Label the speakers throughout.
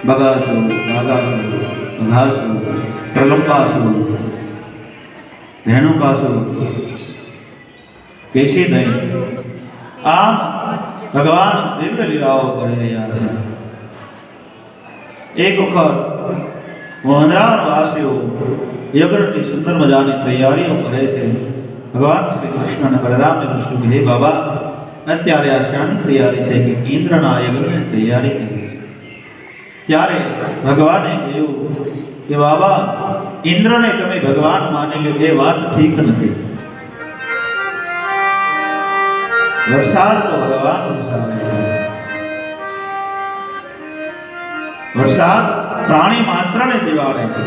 Speaker 1: बगासुर, नागासुर, घासुर, प्रलंबासुर, धेनुकासुर, केशी दई आम भगवान दिव्य लीलाओं कर रहा है। एक वक्त वनरावनवासीओ यज्ञ सुंदर मजानी तैयारीओ करे छे। भगवान श्री कृष्ण ने बलराम ने पूछ्યું કે હે બાબા અત્યારે આ શાની તૈયારી છે કે ઇન્દ્રના યજ્ઞની તૈયારી કરી છે। ત્યારે ભગવાને કહ્યું કે બાબા ઇન્દ્રને તમે ભગવાન માની લો એ વાત ઠીક નથી। વરસાદ તો ભગવાન વરસાવે છે। વરસાદ प्राणी मात्र ने दिवाड़े छे।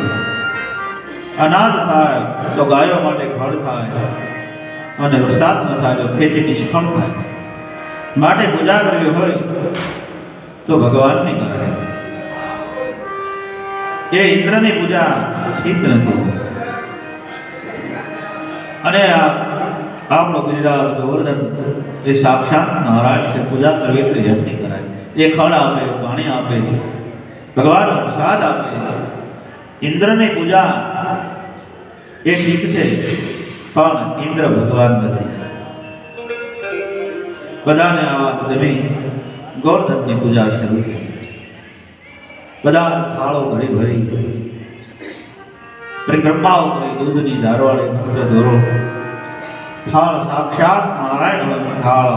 Speaker 1: अनाज थाय तो गायों माटे फळ थाय अने वरसाद न थाय तो खेती निष्फळ थाय। माटे पूजा करवी होय तो भगवान ने करे। ये इंद्र ने पूजा ठीक नथी। अने आपणो गिरिराज गोवर्धन ये साक्षात नारायण से पूजा करवी तो एम नहीं कराय। ये फळ आपे, पाणी आपे, भगवान प्रसाद आपे। इंद्र ने पूजा ये ठीक है पण इंद्र भगवान नहीं। बधाने आ वात गमी। गोवर्धन की पूजा शुरू की। बधा थाळो भरी भरी परिक्रमाओ करी दूधनी धारवाड़ी मंत्र दोरो थाळ साक्षात नारायण थाळ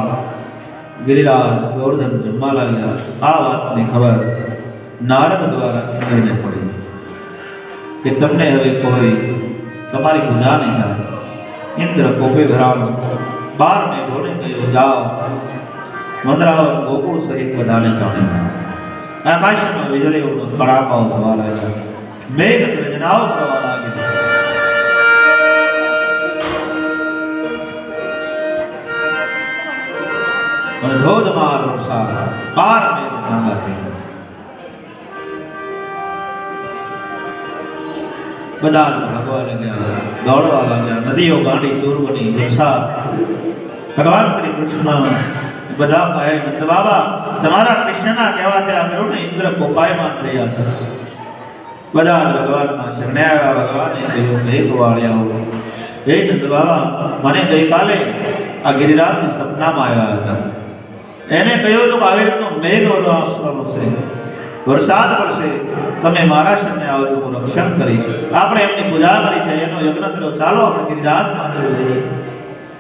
Speaker 1: गिरिराज गोवर्धन जमवा लाग्या। आ वातनी खबर नारद द्वारा इंद्र ने पड़ी कि तमने हवे कोई तमारी पूजा नहीं करे। इंद्र कोपे भराव बार में बोले गयो जाओ मंदरावर गोकुल सहित बधाने जाने। आकाश में वीजळीओ कड़ाकाओ थवा लाग्या। मेघ गर्जनाओ करवा लागी। और धोधमार वरसाद बार में भांगा थी। बधा भागवा लग्या, दौड़वा लग्या। नदीओ गांडी दूर बनी। वरसाद भगवान श्री कृष्ण बधा कहे नंद बाबा तमारा कृष्णना कहेवाते आ करो ने इंद्र कोपायमान थया छे। बधा भगवान ना शरणे आव्या। भगवाने कह्युं हे गोवाळियाओ हे नंद बाबा मने गई काले आ गिरिराज सपनामां आव्या हता। एने कह्युं तो આવી રીતનો મેઘ વરસવાનો છે, वरसाद पड़शे, तमे मारा शरणे आवो तो रक्षण करी छे। आपणे एमनी पूजा करी छे, एनो यज्ञ कर्यो। चालो आपणे गिरिराज पासे जईए।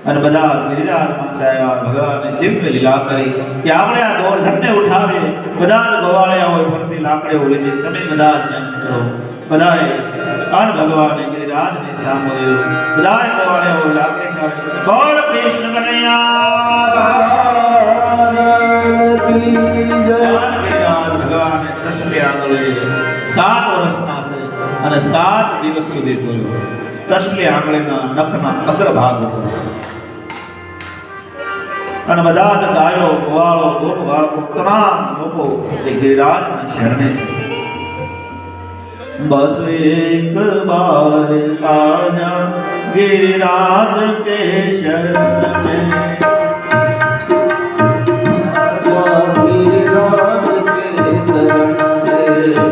Speaker 1: अने बधा गिरिराज पासे आव्या। भगवाने दिव्य लीला करी कि आपणे आ गोवर्धनने उठावीए। बधा गोवाळियाओए फरती लाकड़ीओ लीधी। तमे बधा ज्ञान करो। बधाए अन भगवाने गिरिराजने सामो जोयो। बधाए गोवाळियाओए लाकड़ी काढी। बोल कृष्ण कन्हैया भगवान 7 વર્ષના છે અને 7 દિવસ સુધી બોલ્યો। તસલી આંગળીના નખના અગ્રભાગ ઉપર અને બધા જ ગાયો, ગોવાળો, ગોપ બાળકો તમામ લોકો એ गिरिराजना शरणे છે। बस एक बार आजा गिरिराज के शरण में।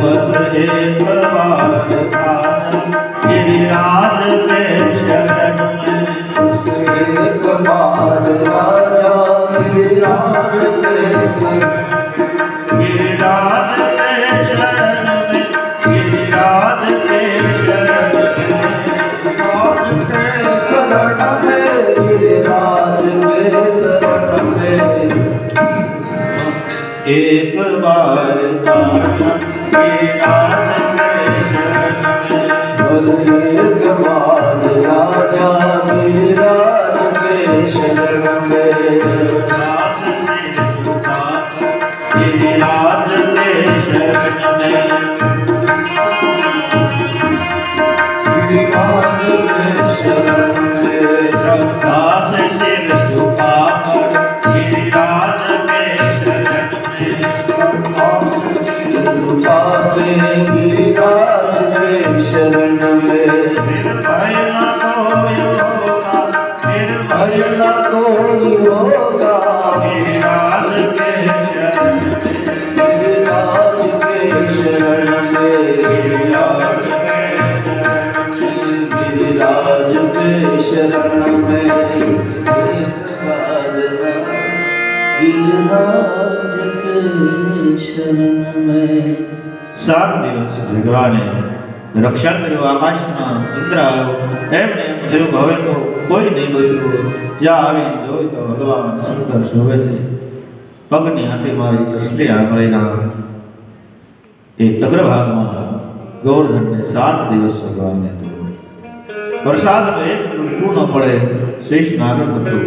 Speaker 1: बस एक बार आजा गिरिराज के शरण में। एक बार आजा गिरिराज के शरण में। गिरिराज के शरण में। गिरिराज के शरण में। गिरिराज के शरण में। एक बार आजा गिरिराज के शरण में। एक बार आजा गिरिराज के शरण में। गिरिराज के शरण में। गिरिराज के शरण में। श्रद्धा से सिर झुकाकर गिरिराज के शरण में। श्रद्धा से सिर झुकाते गिरिराज के शरण में। फिर भय न कोई होगा
Speaker 2: शरण में गिरिराज के शरण में गिरिराज के शरण में।
Speaker 1: 7 દિવસ ભગવાને રક્ષણ કર્યું, આકાશમાં ઇન્દ્ર આવ્યો, એમને એમ થયું હવે તો કોઈ નહીં બચ્યું. જ્યાં આવી જોઈ તો ભગવાન સુંદર શોભે છે. પગની આંટી મારી તસલી આંગળીના એ અગ્રભાગમાં ગોવર્ધનને 7 દિવસ ભગવાને થયું. વરસાદનો એક પૂર્ણ પડે શેષ નાગર બધું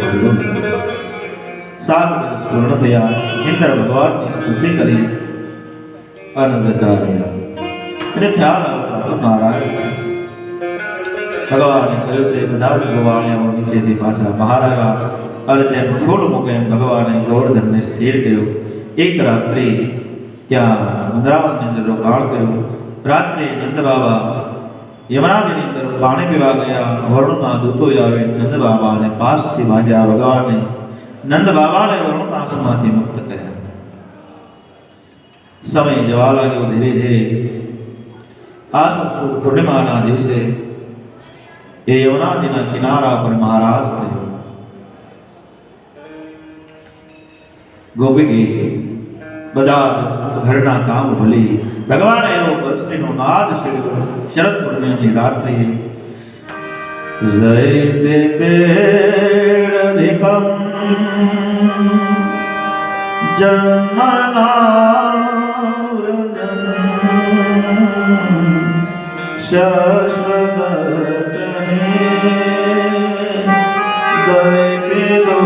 Speaker 1: 7 દિવસ પૂર્ણ થયા. ઇન્દ્ર ભગવાનની સ્તુતિ કરી અને જતા રહ્યા. એને ખ્યાલ આવતો નારાયણ ભગવાને કહ્યું છે બધા જ ગોવાળિયાઓ નીચેથી પાછા બહાર આવ્યા અને જેમ ફૂલ મૂકે એમ ભગવાને ગોવર્ધનને સ્થિર કર્યું. એક રાત્રિ ત્યાં વૃંદાવનની અંદર રોકાણ કર્યું. રાત્રે નંદ બાબા યમરાજની અંદર પાણી પીવા ગયા. વરુણના દૂતો આવે નંદ બાબાને પાસથી બાંધ્યા. ભગવાને નંદ બાબાને વરુણપાસમાંથી મુક્ત કર્યા. સમય જવા લાગ્યો ધીરે ધીરે. આ સુદ પૂર્ણિમાના દિવસે એ યમુનાજીના કિનારા પર મહારાજ થયો. ગોપી બધા ઘરના કામ ભૂલી ભગવાને એવો બસ્તીનો નાદ છેડ્યો. શરદ પૂર્ણિમાની રાત્રિ જયદેદેધિકમ જન્મનાવ્રજમ શશ્વતટને દૈવ્યદોષતા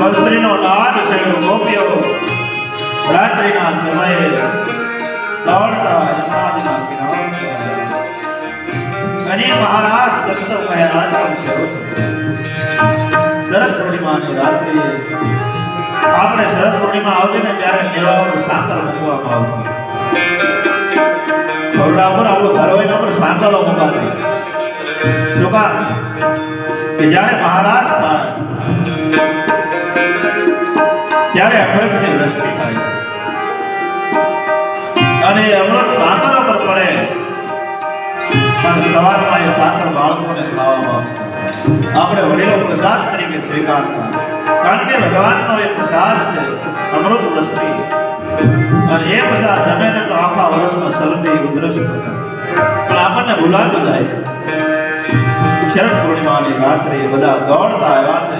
Speaker 1: બંસરીનો નાદ થયો. ગોપીઓ રાત્રિના સમયે દોડતા યમરાજના કિનારે અને મહારાજ સત્સંગ કહેવાતા શરૂ થયો. શરદ પૂર્ણિમાની રાત્રિએ આપણે શરદ પૂર્ણિમા આવતી ને ત્યારે મેળા પર સાકર મૂકવામાં આવતી. ઘોડા પર આપણું ઘર હોય ને આપણે સાકરો મુકાતી. શું કામ કે જ્યારે મહારાજ થાય ત્યારે અમૃતની વૃષ્ટિ થાય અને અમૃત સાકર પર પડે પણ સવારમાં એ સાકર બાળકોને ખાવામાં આપણે વડીલો પ્રસાદ તરીકે સ્વીકારતા. કારણ કે ભગવાનનો એક પ્રસાદ છે અમૃત વૃષ્ટિ અને એ પ્રસાદ જમે ને તો આખા વર્ષમાં શરદી ઉધરસ પણ આપણને ભૂલાતું જાય છે. શરદ પૂર્ણિમાની રાત્રે બધા દોડતા આવ્યા છે.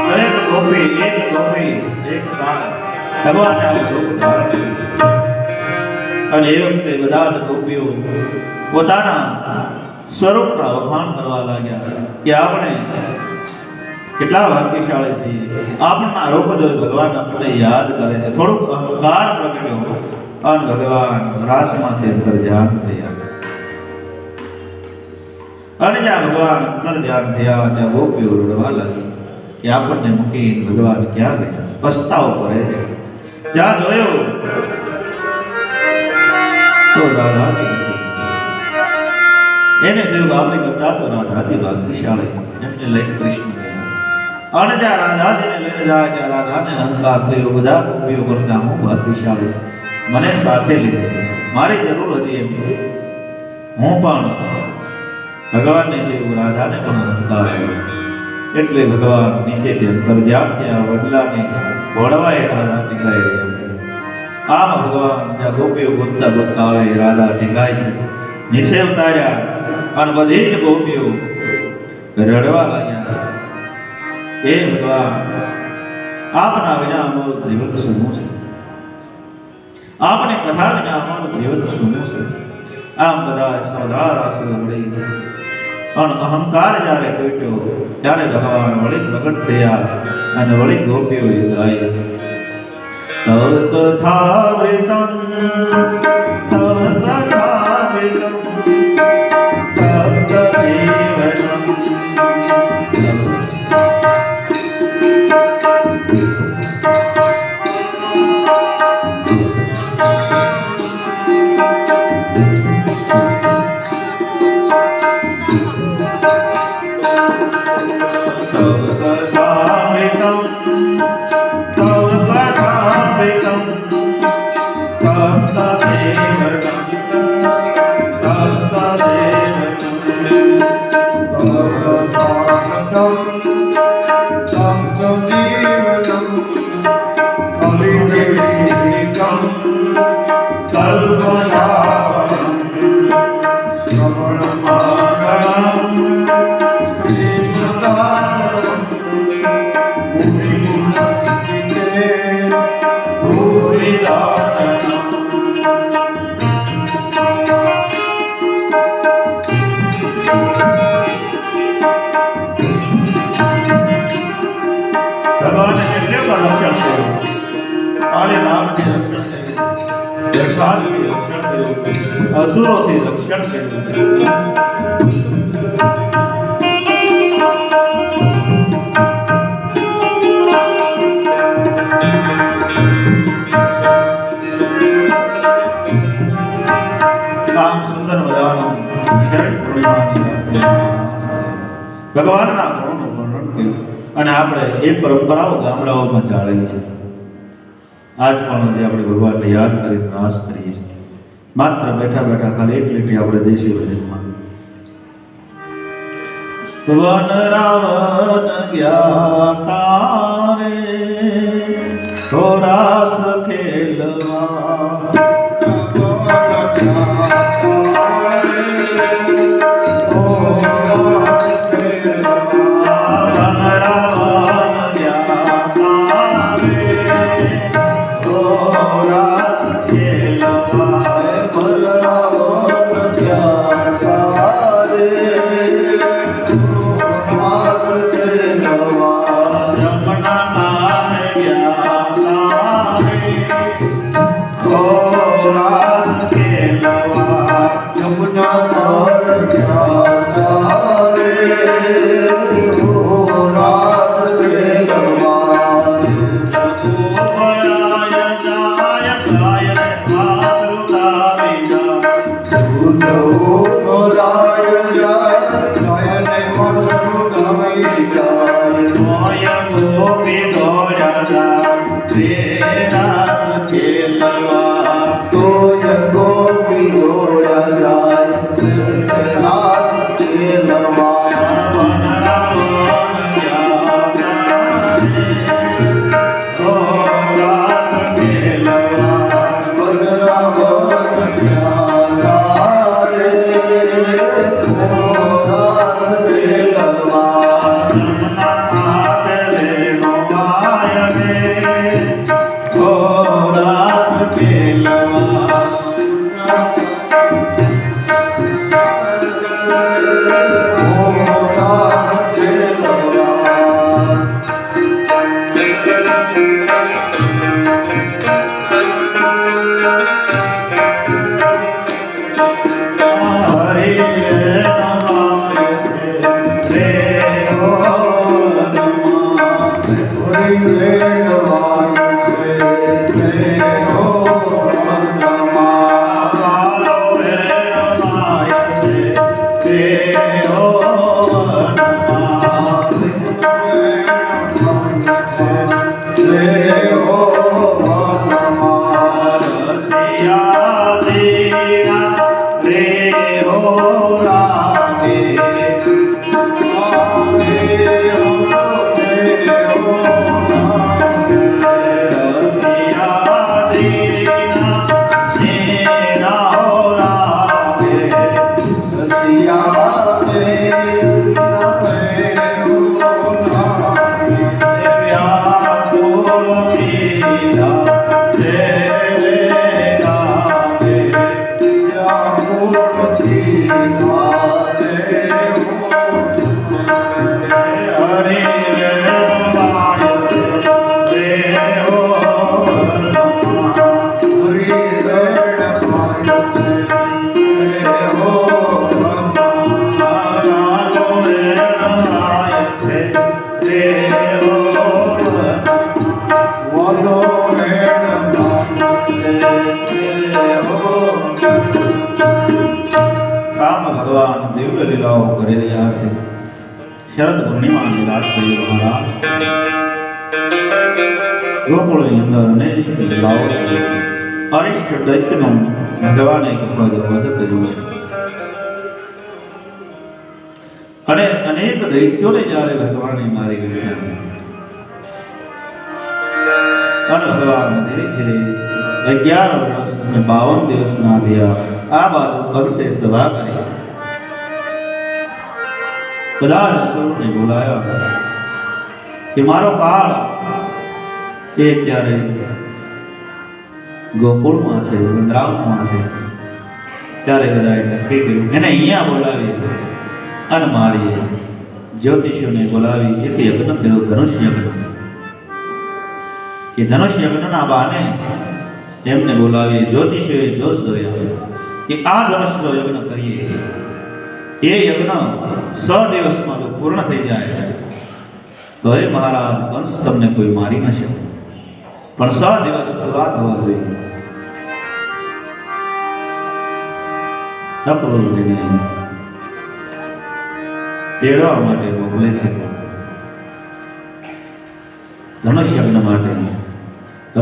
Speaker 1: દરેક ગોપી એક બાળ ભગવાને આવું રૂપ ધારણ કર્યું. અને એ વખતે બધા જ ગોપીઓ પોતાના સ્વરૂપના વખાણ કરવા લાગ્યા કે આપણે કેટલા ભાગ્યશાળી છીએ, આપણા રૂપ જોઈ ભગવાન આપણને યાદ કરે છે. થોડુંક અહંકાર પ્રગટ્યો અને ભગવાન રાસમાંથી અંતર ધ્યાન થયા. અને જ્યાં ભગવાન અંતર ધ્યાન થયા ત્યાં ગોપીઓ રડવા લાગી કે આપણને મૂકી ભગવાન ક્યાં ગયા, પસ્તાવો કરે છે. જ્યાં જોયો તો રાધાજી નથી. એને જોયું આપણે કરતા તો રાધાજી ભાગ્યશાળી, એમને લઈ કૃષ્ણ ગયા. અને જ્યાં રાધાજીને લઈને જાય ત્યાં રાધાને અહંકાર થયો, બધા ગોપીઓ કરતા હું ભાગ્યશાળી, મને સાથે લીધે, મારી જરૂર હતી એમ. હું પણ ભગવાનને જેવું રાધાને પણ અહંકાર થયો, એટલે ભગવાન નીચેથી અંતર ધ્યાન થયા. વડલાને ઘોડવાએ રાધા ટીકાઈ રહ્યા. આમ ભગવાન જ્યાં ગોપીઓ ગોતતા ગોતતા આવે રાધા ટીકાય છે. નીચે ઉતાર્યા અને બધી જ ગોપીઓ રડવા લાગ્યા. એ ભગવાન, આપના વિના અમારું જીવન શું છે, આપને કથા વિના અમારું જીવન શું છે. આમ બધા સૌધાર આંસુ વળી પણ અહંકાર જ્યારે તૂટ્યો ત્યારે ભગવાન વળી પ્રગટ થયા અને વળી ગોપીઓએ ગાયા તવ કથામૃતમ તવ કથામૃતમ તપ્તજીવનમ. ભગવાને કેટલે પણ રક્ષણ કર્યું, કાલે નાગથી રક્ષણ કર્યું, યક્ષાદથી રક્ષણ કર્યું, અસુરોથી રક્ષણ કર્યું. આમ સુંદર મજાનું શરણ પૂર્ણિમાની રાત્રે ભગવાનના ગુણોનું વર્ણન કર્યું. અને આપણે એ પરંપરાઓ ગામડાઓમાં ચાલેલી છે. આજ પણ જે આપણે ભગવાનને યાદ કરીને નાશ કરીએ છીએ, માત્ર બેઠા બેઠા ખાલી એક લીટી આપણે દેશી ભજનમાં વન રાવણ ગયા તારે થોરાસ ખેલવા
Speaker 2: Namaste.
Speaker 1: કરી રહ્યા છે. શરદ પૂર્ણિમાની રાત થઈ મહારાજ ગોકુળની અંદર અનેક લીલાઓ અરિષ્ટ દૈત્યનું ભગવાને એક વધ કર્યું છે અને અનેક દૈત્યોને જ્યારે ભગવાને મારી ગયા અને ભગવાન ધીરે ધીરે 11 વર્ષ અને 52 દિવસના થયા. આ બાજુ કંસે સભા કરી બધા અસુરોને બોલાયા કે મારો કાળ એ ત્યારે ગોકુળમાં છે, વૃંદાવનમાં છે. ત્યારે બધાએ નક્કી કર્યું એને અહીંયા બોલાવી અને મારી જ્યોતિષીઓને બોલાવી એક યજ્ઞ કર્યો, ધનુષ યજ્ઞ. કે ધનુષ યજ્ઞના બહાને એમને બોલાવી જ્યોતિષીઓએ જોશ જોયા કે આ ધનુષનો યજ્ઞ કરીએ. એ યજ્ઞ 100 દિવસમાં જો પૂર્ણ થઈ જાય તો એ મહારાજ કંસ તમને કોઈ મારી ન શકે, પણ 100 દિવસ પૂરા થવા જોઈએ. તપોવનને તેડવા માટે મોકલે છે. ધનુષ યજ્ઞ માટે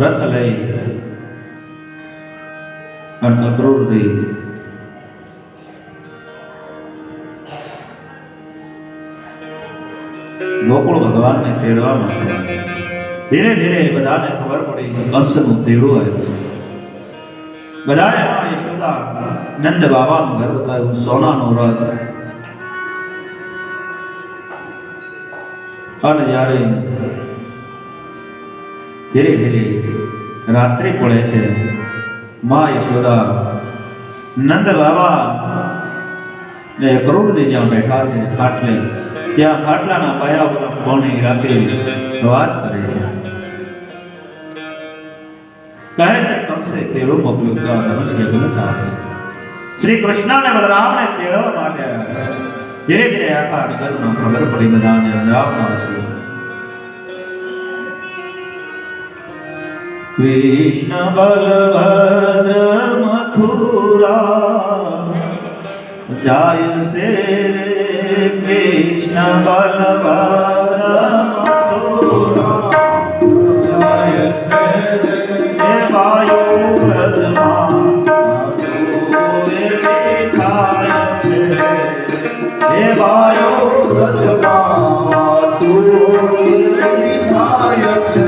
Speaker 1: રથ લઈ અને અક્રૂરથી ગોકુળ ભગવાનને તેડવા માટે ધીરે ધીરે બધાને ખબર પડી કે કંસનું તેડું આવ્યું છે. બધાએ માં યશોદા નંદ બાબાનું ઘર બતાવ્યું, સોનાનું રથ. અને જ્યારે ધીરે ધીરે રાત્રિ પડે છે, માં યશોદા નંદ બાબા ને અક્રૂરજી જ્યાં બેઠા છે ખાટલે, ત્યાં ખાટલાના પાયા ઉપર કોણી રાખી વાત કરે છે. કહે છે કંસે તેડું મોકલ્યું કે આ ધનુષ યજ્ઞ થાય છે. શ્રી કૃષ્ણ અને બલરામને તેડવા માટે આવ્યા છે. ધીરે ધીરે આખા નગરમાં ખબર પડી, બધાને અંજામમાં હશે. કૃષ્ણ બલભદ્ર મથુરા જાય સે રે, કૃષ્ણ બલભદ્ર મથુરા જાય સે રે. હે વાયુ વ્રજમાં થાય છે, હે વાયુ વ્રજમાં થાય છે.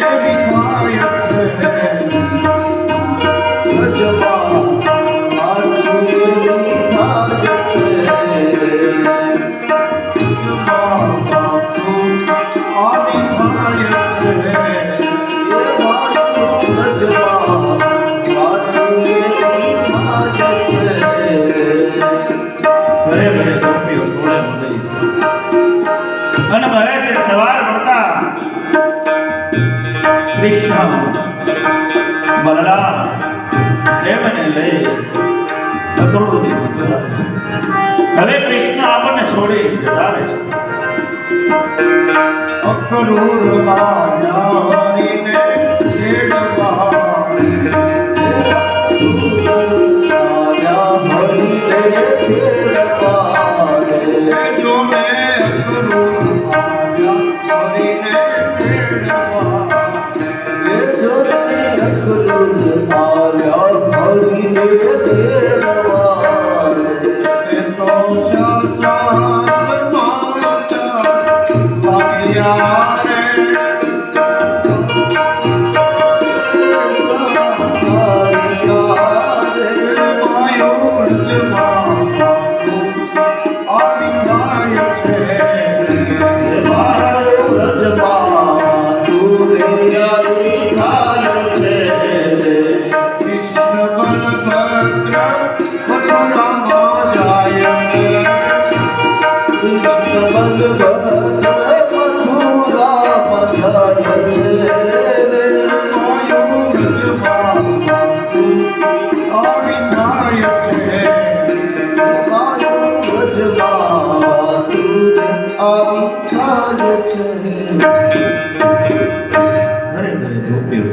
Speaker 2: Every time
Speaker 1: કરી અને ઘરેથી સવાર પડતા કૃષ્ણ બલરામ એમને લઈ અક્રૂરથી મથુરા. હવે કૃષ્ણ આપણને છોડી જતા રહેશે.
Speaker 2: અક્રૂરમાં નારીને છેડવા આયા હરિને છેડવા જો મેં અક્રૂરમાં હરિને છેડવા જો મેં અક્રૂરમાં હરિને છેડવા તો શાસન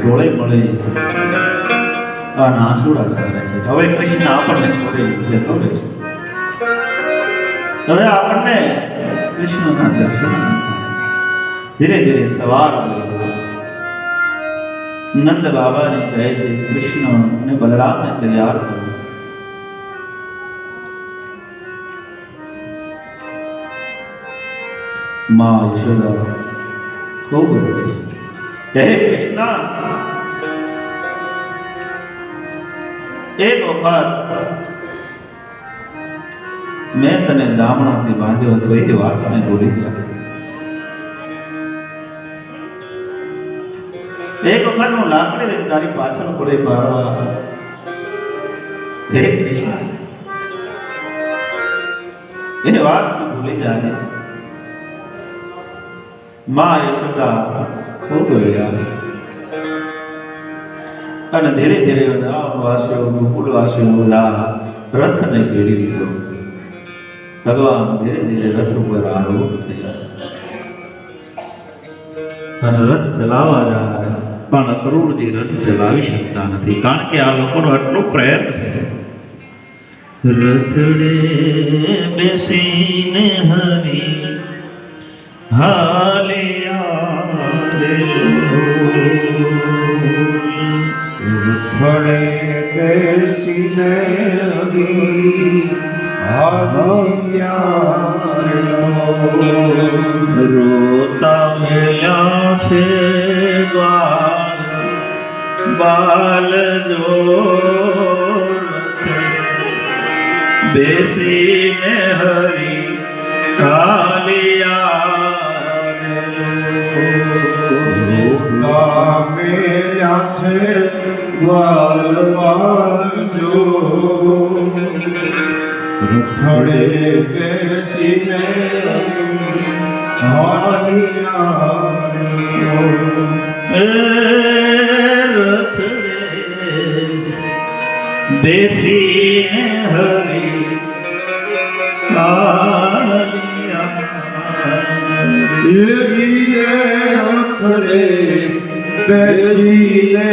Speaker 1: ટોળે મળે અને આંસુડા ચાલે છે. હવે કૃષ્ણ આપણને છોડી જતો રહે છે. હવે આપણને કૃષ્ણના દર્શન ધીરે ધીરે સવાર નંદ બાબાને કહે છે કૃષ્ણ અને બલરામને તૈયાર કરો. માં યશોદા ખૂબ રોવે છે. હે કૃષ્ણ, એક વખત મેં તને દામણાથી બાંધ્યો હતો એ વાતને ભૂલી ગયા. એક વખત હું લાકડી લઈને તારી પાછળ પડે પાડવા. હે કૃષ્ણ, એ વાત ભૂલી જાય. માં યશોદા ખૂબ રહ્યા છે અને ધીરે ધીરે વૃંદાવનવાસીઓ ગોકુળવાસીઓ બધા રથને ઘેરી લીધો. ભગવાન ધીરે ધીરે રથ ઉપર આરૂઢ થયા અને રથ ચલાવવા જાય પણ અક્રૂરજી રથ ચલાવી શકતા નથી, કારણ કે આ લોકોનો આટલો પ્રેમ છે. રથડે બેસીને હરી હાલિયા રે
Speaker 2: રથડે બેસીને હરી હાલિયા
Speaker 1: રોતા મેલ્યા છે બાલ જો બેસીને હરી હાલિયા
Speaker 2: મેલ્યા છે વાલ જો રથડે બેસીને
Speaker 1: બેસીને હરી
Speaker 2: રથડે બેસીને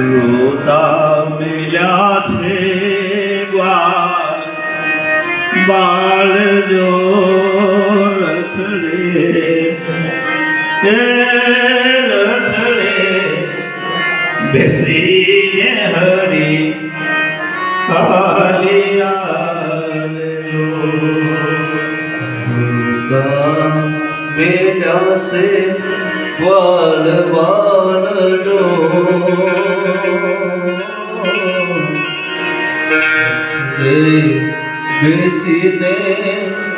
Speaker 1: રોતા મિલ્યા છે બાળ જો રથડે બેસીને હરી
Speaker 2: મેલ્યા છે વાલ જો બેસીને હરી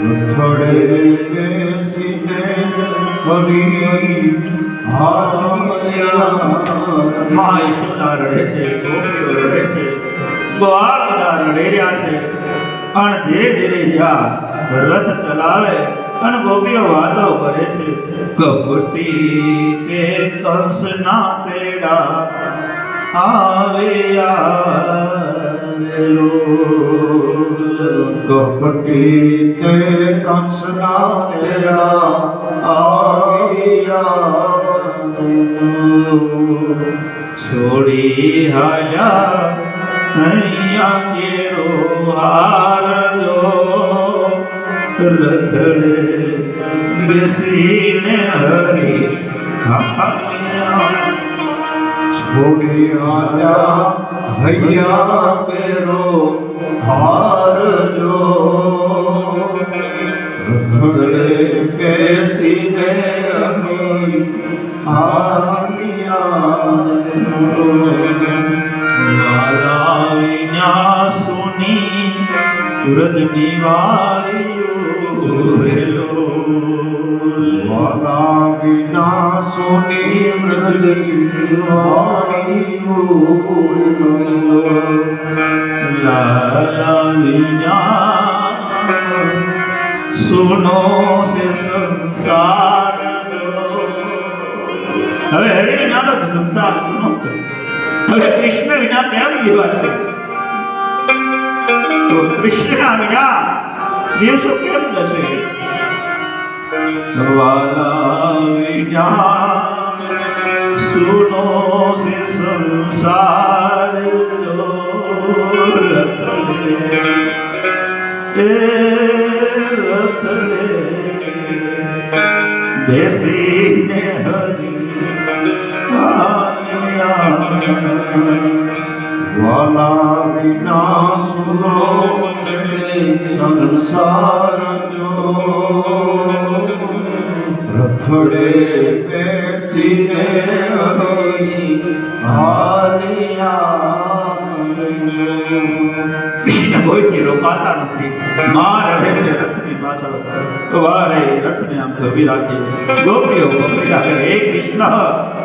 Speaker 2: રથડે બેસીને હરી હાલ્યા.
Speaker 1: મા યશોદા રડે છે, ગોપીઓ રડે છે, ગોવાળ બધા રડી રહ્યા છે. અને ધીરે ધીરે જ્યાં રથ ચલાવે અને ગોપીઓ વાતો કરે છે. કપટી તે કંસના તેડા આવે આવેલો.
Speaker 2: કપટી તે કંસના તેડા આવ્યા.
Speaker 1: છોડી હાલ્યા અહીંયા કેરો હારજો. રથડે બેસીને હરી
Speaker 2: છોડી આયા હૈયા કેરો હારજો. રથડે બેસીને અમે
Speaker 1: મારા વિનાશોની રજની વાળીઓ.
Speaker 2: મારા વિનાશોની વ્રજની વાળીઓ.
Speaker 1: લાલા વિના સુનો સે સંસાર. હવે હરિ વિનાનો સંસાર સુનો. હવે કૃષ્ણ વિના કેમ જીવાશે? તો કૃષ્ણના વિના દિવસો કેમ જશે? વાલા વિના સુનો સે સંસાર. રથડે બેસીને હરી
Speaker 2: વાલા વિના સુનો સંસાર જો. રથડે બેસીને હરી હાલ્યા.
Speaker 1: કૃષ્ણ કોઈથી રોકાતા નથી. માં રહે છે રથની પાછળ. વારે રથને આમ ધોબી રાખી ગોપીઓ ગોપી રાખે. હે કૃષ્ણ,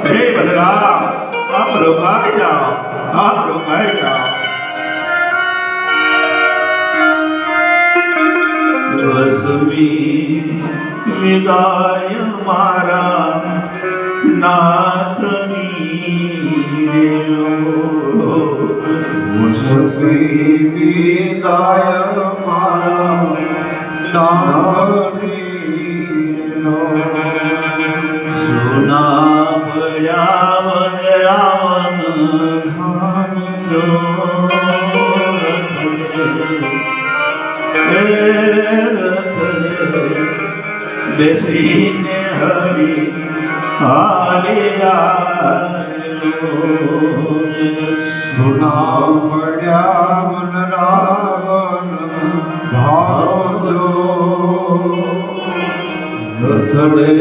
Speaker 1: હે બલરામ, આપ રોકાઈ જાઓ, આપ રોકાઈ જાઓ. વસમી વિદાય મારા નાથની રેલો.
Speaker 2: વસવી વિદાય મારા નાથની.
Speaker 1: સુના પડ્યા રાવણ ધાન જો. બેસીને હરી હાલ્યા.
Speaker 2: સુના પડ્યા વન રાવણ ભાવજો. રથડે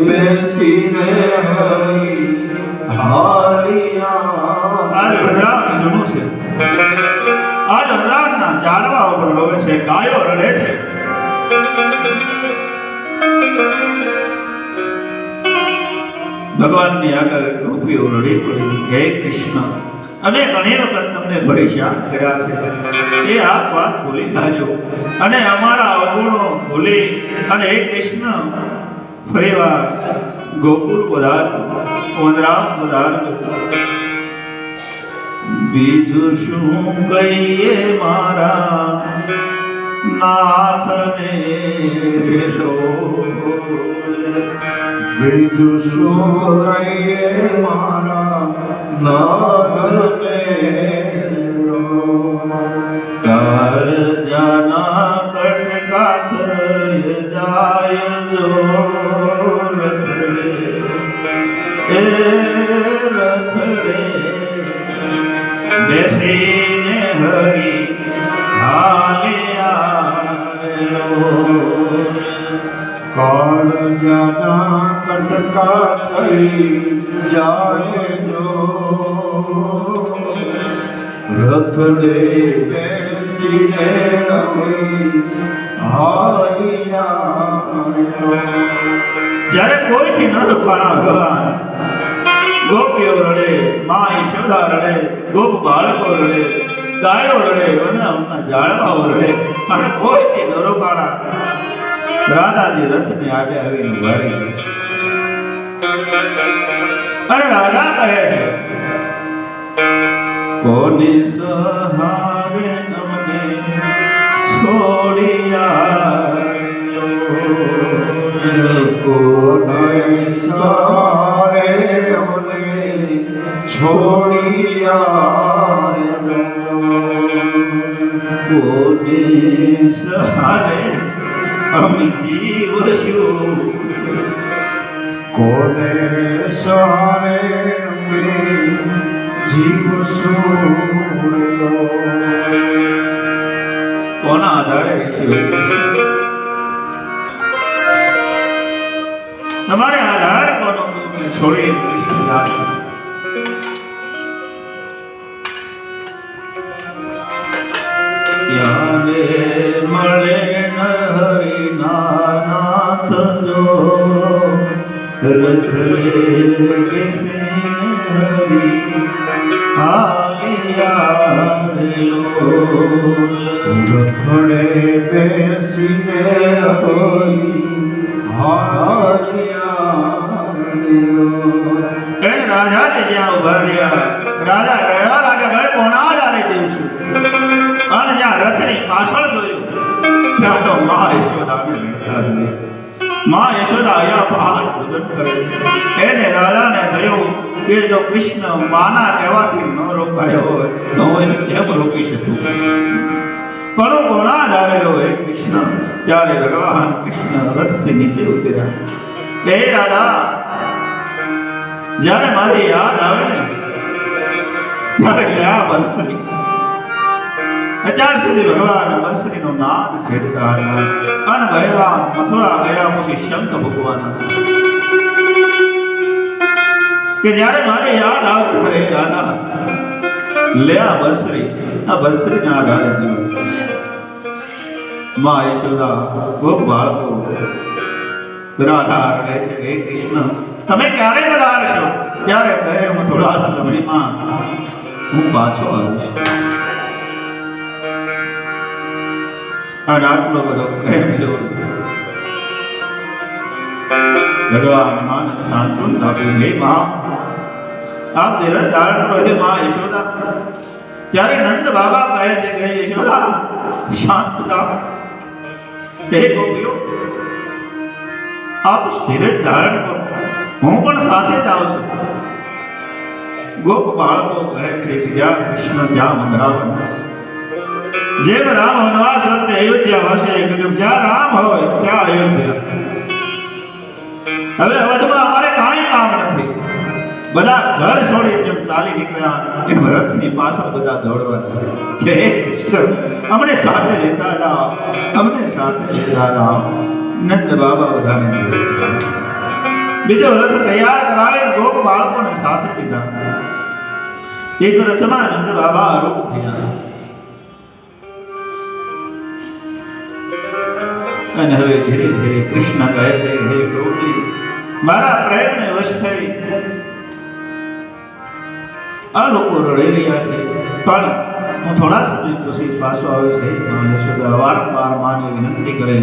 Speaker 2: બેસીને હરી હાલ્યા.
Speaker 1: આજ વનરાજ સુનું છે. આજ વનરાજના ઝાડવા ઉપર રોવે છે, ગાયો રડે છે. ભગવાનની આગળ ગોપીઓ રડી પડી. હે કૃષ્ણ, અમે ઘણી વખત તમને પરેશાન કર્યા છે. એ આ વાત ભૂલી જાજો અને અમારા અવગુણો ભૂલી અને હે કૃષ્ણ ફરીવાર ગોકુળ પધારજો, વનરામ પધારજો. બીજું શું કહીએ મારા નાથને રેલો.
Speaker 2: બીજું શું કહીએ મારા નાથને.
Speaker 1: કાળ જાના કટકા થઈ જાય જો. રથડે એ રથડે બેસીને હરી હાલ્યા.
Speaker 2: કાળ જાના કટકા થઈ જાય જો. રથ દે બેસીને
Speaker 1: જ્યારે કોઈથી ન રોકાણા ભગવાન, ગોપીઓ રડે, મા યશોદા રડે, ગોપ બાળકો રડે, ગાયો રડે, વનના ઝાડવાઓ રડે, અને કોઈથી ન રોકાણા રાધાજી રથને આગે આવીને ઉભા રહી ગયા. અને રાધા કહે છે, કોની સહારે અમને છોડિયા,
Speaker 2: કોને સહારે અમને છોડિયા,
Speaker 1: કોની સહારે અમે જીવશું,
Speaker 2: કોને સહારે અમે જીવશું,
Speaker 1: કોના આધારે રહીશું? તમારે આધાર કોનો છોડી કૃષ્ણ જાય? યારે મળે ન હરિના નાથ જો, રખડે બેસીને હરિ આલિયા લો,
Speaker 2: રખડે બેસીને
Speaker 1: રાજાને જ્યાં ઉભા રહ્યા, રાજા રહેવા લાગે, ભાઈ કોના આધારે જઈશું? અને જ્યાં રથની પાછળ જોયું ત્યાં તો મા યશોદાને બેઠા છે. મા યશોદા અહીંયા પહાડ પૂજન કરે. એને રાજાને થયું કે જો કૃષ્ણ માના કહેવાથી ન રોકાયો હોય તો હું એને કેમ રોકી શકું? પણ હું કોના આધારે હે કૃષ્ણ? ત્યારે ભગવાન કૃષ્ણ રથથી નીચે ઉતર્યા. હે રાધા, જ્યારે મારી યાદ આવે ને ત્યારે ગયા બંસરી. અત્યાર સુધી ભગવાન બંસરીનો નાદ છેડતા હતા. અને ભગવાન મથુરા ગયા પછી શંખ ભગવાના છે કે જ્યારે મારી યાદ આવે ત્યારે રાધા લે આ બંસરી, આ બંસરીના આધારે જીવન. મા યશોદા, ગોપ બાળકો, રાધા કહે છે, હે કૃષ્ણ તમે ક્યારે પધારશો? ત્યારે કહે, હું થોડા સમયમાં હું પાછો આવીશ. અને આટલો બધો પ્રેમ જોયો ભગવાન માને સાંત્વન આપ્યું. હે મા, આપ નિરંતર ધારણ કરો. હે મા યશોદા. ત્યારે નંદ બાબા કહે છે કે યશોદા શાંત થાઓ. હે ગોપીઓ, આપ ધીરજ ધારણ કરો, હું પણ સાથે જ આવું છું. ગોપ બાળકો કહે છે કે જ્યાં કૃષ્ણ ત્યાં વૃંદાવન. જેમ રામ વનવાસ વખતે અયોધ્યા વસે, જ્યાં રામ હોય ત્યાં અયોધ્યા. હવે અવધમાં અમારે કાંઈ કામ નથી. બધા ઘર છોડી જેમ ચાલી નીકળ્યા એમ રથની પાછળ બધા દોડવા કે હે કૃષ્ણ અમને સાથે લેતા જાઓ, અમને સાથે લેતા જાઓ. નંદ બાબા બધાને બીજો રથ તૈયાર કરાવીને ગોપ બાળકોને સાથે લીધા. એક રથમાં નંદ બાબા આરોપ થયા. અને હવે ધીરે ધીરે કૃષ્ણ કહે છે, હે પ્રભુજી, મારા પ્રેમને વશ થઈ આ લોકો રડી રહ્યા છે, પણ હું થોડા સમય પછી પાછો આવ્યો છે. યશોદા વારંવાર માને વિનંતી કરે,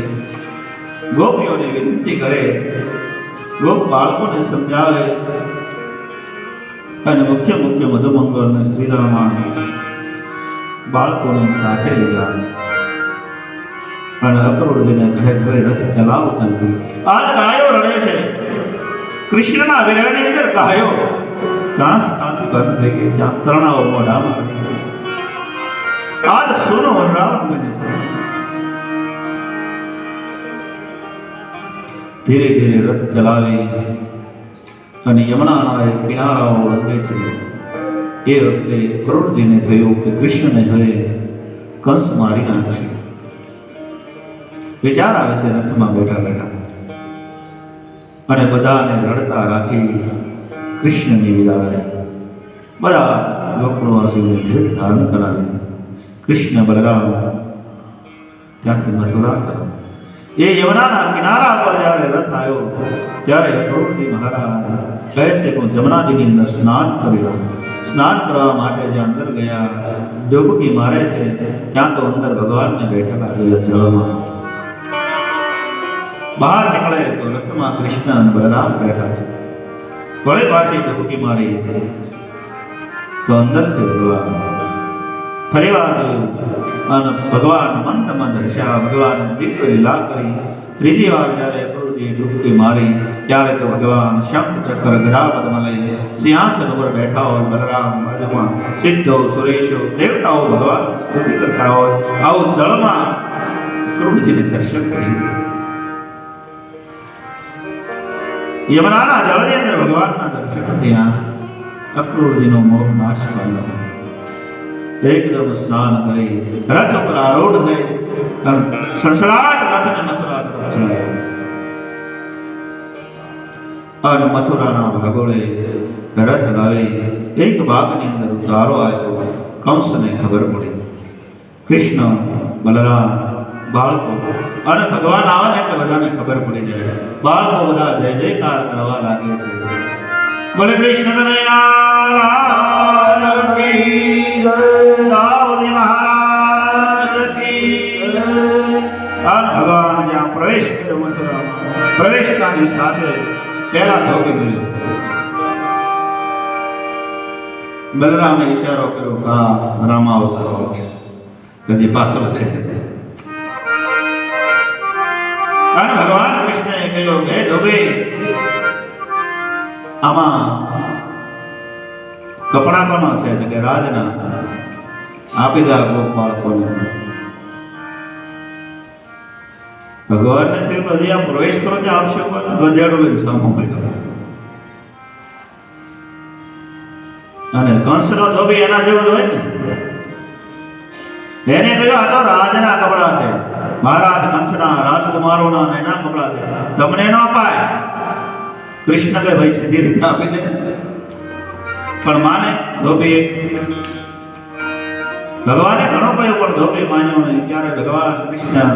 Speaker 1: ગોપીઓને વિનંતી કરે, ગોપ બાળકોને સમજાવે. અને મુખ્ય મધુમંગળ અને શ્રીરામા બાળકોને સાથે લીધા. અને અક્રૂરજીને કહે, હવે રથ ચલાવો તમે. આજ ગાયો રડે છે. કૃષ્ણના વિરહની અંદર ગાયો ઘાસ ખાતી બંધ થઈ ગઈ, ત્યાં તરણાઓ મોઢામાં પડી ગઈ. આજ સોનો વનરાવણ બન્યો. ધીરે ધીરે રથ ચલાવી અને યમુનાના એક કિનારાઓ લંઘે છે. એ વખતે અક્રૂરજીને થયું કે કૃષ્ણને હવે કંસ મારી નાખશે. વિચાર આવે છે રથમાં બેઠા બેઠા. અને બધાને રડતા રાખી કૃષ્ણની વિદાય. બધા ગોકુળવાસીઓને ભેટ ધારણ કરાવી કૃષ્ણ બલરામ ત્યાંથી મથુરા તરફ એ યમુનાના કિનારા પર જ્યારે રથ આવ્યો ત્યારે અક્રૂરજી મહારાજ કહે છે કે હું જમનાજીની અંદર સ્નાન કર્યો. સ્નાન કરવા માટે જ્યાં અંદર ગયા ડૂબકી મારે છે ત્યાં તો અંદર ભગવાનને બેઠેલા જોયા જળમાં. બહાર નીકળે તો રથમાં કૃષ્ણ અને બલરામ બેઠા છે. વળી પાછી ડૂબકી મારી તો અંદર છે ભગવાન. ફરીવાર જોયું અને ભગવાન મંદ મંદ હસ્યા. ભગવાન દિવ્ય લીલા કરી. ત્રીજી વાર જ્યારે અક્રૂરજીએ ડૂબકી મારી ત્યારે તો ભગવાન શંખ ચક્ર ગદા પદ્મ લઈ સિંહાસન ઉપર બેઠા હોય. બલરામ બાજુમાં સિદ્ધો સુરેશો દેવતાઓ ભગવાન સ્તુતિ કરતા હોય. આવું જળમાં અક્રૂરજીને દર્શન કર્યું. યમુનાના જળની અંદર ભગવાનના દર્શન થયા. અક્રૂરજીનો મોહ નાશ પામ્યો. એકદમ સ્નાન કરી રથ ઉપર આરૂઢ થઈ સડસડાટ રથને મથુરા તરફ ચલાવ્યો. અને મથુરાના ભાગોળે રથ લાવી એક ભાગની અંદર ઉતારો આવ્યો. કંસને ખબર પડી. કૃષ્ણ બલરામ બાળકો અને ભગવાન આવે ને એટલે બધાને ખબર પડી જાય. બાળકો બધા જય જયકાર કરવા લાગે છે. બોલે કૃષ્ણ કનૈયા કી જય. દાઉદી મહારાજ કી જય. અને ભગવાન જ્યાં પ્રવેશ કર્યો મથુરામાં પ્રવેશતાની સાથે પહેલા ધોબી ગયો. બલરામે ઈશારો કર્યો કા રામા અવતારો હજી પાછળ છે. અને ભગવાન કૃષ્ણએ કહ્યું હે ધોબી આમાં કપડા કોનો છે તો કે રાજના. આપી દા ગોપ બાળકોને. ભગવાનને થયું હજી આ પ્રવેશ કરો કે આપશો પણ ગધેડો લઈને સામો મળ્યો. અને કંસનો ધોબી એના જેવો જ હોય ને. એને કહ્યું આ તો રાજના કપડા છે. મહારાજ કંસના રાજકુમારોના એના કપડા છે. તમને ન અપાય. કૃષ્ણ કે ભાઈ સીધી રીતે આપી દે. પણ માને ધોબી. ભગવાને ઘણો કહ્યું પણ ધોબી માન્યો નહીં. ત્યારે ભગવાન કૃષ્ણ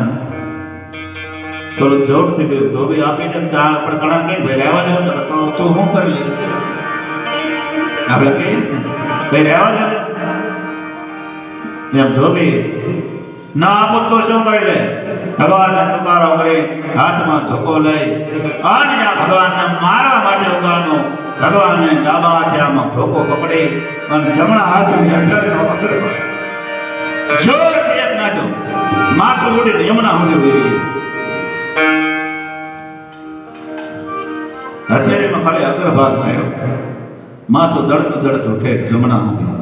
Speaker 1: થોડું જોર થઈ ગયું. ધોબી આપી દે ત્યાં આપણે કણા કઈ ભાઈ રહેવા દે તો તું શું કરી લે. આપણે કઈ ભાઈ રહેવા દે એમ ધોબી ના આપો તો શું કરી લે. ભગવાનને તુકારો કરી હાથમાં ધોકો લઈ અને જ્યાં ભગવાનને મારવા માટે ઉગાનો ભગવાનને ડાબા હાથે આમાં ધોકો પકડી અને જમણા હાથની અંદરનો પકડ્યો. જોરથી એક નાખ્યો. માથું ઉડીને યમુના સુધી ઉડી ગયું. હથેળીમાં ખાલી અગ્રભાગ માર્યો. માથું દળતું દળતું ઠેક જમણા સુધી.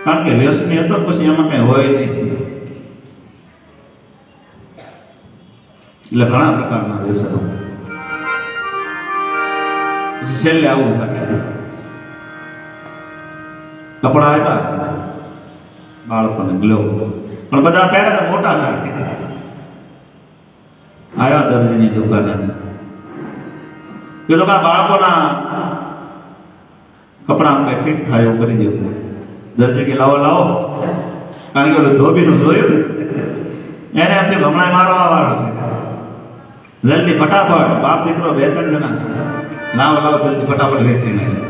Speaker 1: કારણ કે વ્યસની હતો પછી એમાં કઈ હોય નહીં. એટલે ઘણા પ્રકારના વ્યસનો. છેલ્લે આવું થાય. કપડા આપ્યા બાળકોને ગ્લો પણ બધા પહેલા મોટા થાય. આવ્યા દરજીની દુકાને કીધું કે બાળકોના કપડા અમે ફિટ થાય એવું કરી દેવું. દરજી કે લાવો લાવો. કારણ કે ઓલું ધોબીનું જોયું ને એને એમથી હમણાં મારવા વાળો છે. જલ્દી ફટાફટ બાપ દીકરો 2-3 જણા લાવો લાવો જલ્દી ફટાફટ વેચી નાખે.